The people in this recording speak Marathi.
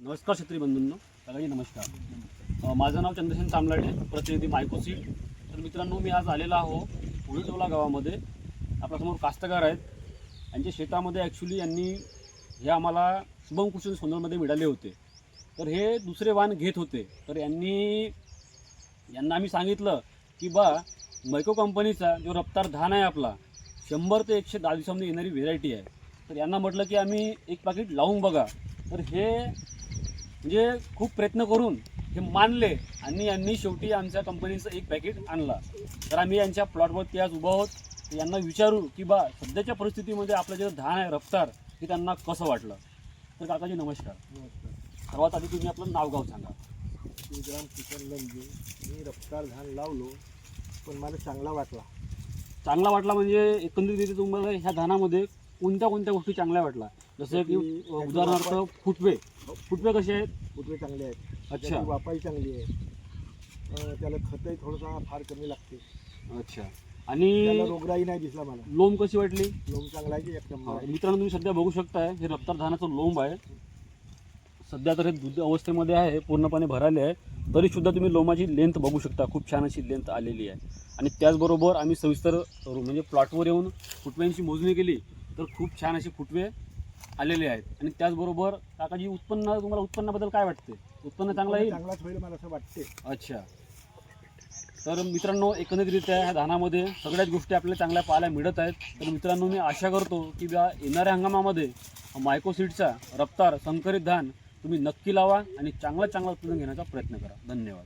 नमस्कार शेतकरी बंधूंनो, सगळ्यांनी नमस्कार. माझं नाव चंद्रसेन चामलाडे, प्रतिनिधी मायकोसीड. तर मित्रांनो, मी आज आलेला आहो उडीटोला गावामध्ये. आपल्यासमोर कास्तकार आहेत. यांच्या शेतामध्ये ॲक्च्युली यांनी हे आम्हाला शुभम कृषी सोनलमध्ये मिळाले होते. तर हे दुसरे वाण घेत होते. तर यांना आम्ही सांगितलं की मैको कंपनीचा जो रफ्तार धान आहे आपला 100 ते 110 दिवसामध्ये येणारी व्हेरायटी आहे. तर यांना म्हटलं की आम्ही एक पाकिट लावून बघा. तर हे म्हणजे खूप प्रयत्न करून हे मानले आणि यांनी शेवटी आमच्या कंपनीचं एक पॅकेट आणला. तर आम्ही यांच्या प्लॉटवरती आज उभा आहोत. तर यांना विचारू की सध्याच्या परिस्थितीमध्ये आपलं जे धान आहे रफ्तार हे त्यांना कसं वाटलं. तर काकाजी नमस्कार. सर्वात आधी तुम्ही आपलं नाव गाव सांगा. श्रीराम किशन लंगे. मी रफ्तार धान लावलो पण मला चांगला वाटला म्हणजे एकंदरीत तुम्हाला ह्या धानामध्ये कोणत्या गोष्टी चांगल्या वाटल्या? जसं की उदाहरणार्थ फुटवे कसे आहेत? फुटवे चांगले आहेत. अच्छा. वापाई चांगली आहे. त्याला खतही थोडंसं फार कमी लागते. अच्छा. आणि रोगराई नाही दिसला मला. लोम कशी वाटली? लोम चांगला आहे की एक नंबर आहे. मित्रांनो, तुम्ही सध्या बघू शकताय हे रफ्तार धानाचं लोंब आहे. सध्या तर हे दूध अवस्थेमध्ये आहे, पूर्णपणे भराले आहे. तरी सुद्धा तुम्ही लोमाची लेंथ बघू शकता, खूप छान अशी लेंथ आलेली आहे. आणि त्याचबरोबर आम्ही सविस्तर म्हणजे प्लॉटवर येऊन फुटव्यांची मोजणी केली तर खूप छान असे फुटवे आलेले आहेत. आणि त्याचबरोबर काकाजी तुम्हाला उत्पन्नाबद्दल काय वाटते? उत्पन्न चांगलं आहे? चांगलाच होईल मला असं वाटते. अच्छा. तर मित्रांनो, एकंदरीतरित्या ह्या धानामध्ये सगळ्याच गोष्टी आपल्याला चांगल्या पाहायला मिळत आहेत. तर मित्रांनो, मी आशा करतो की येणाऱ्या हंगामामध्ये मायकोसीडचा रफ्तार संकरित धान तुम्ही नक्की लावा आणि चांगलं उत्पादन घेण्याचा प्रयत्न करा. धन्यवाद.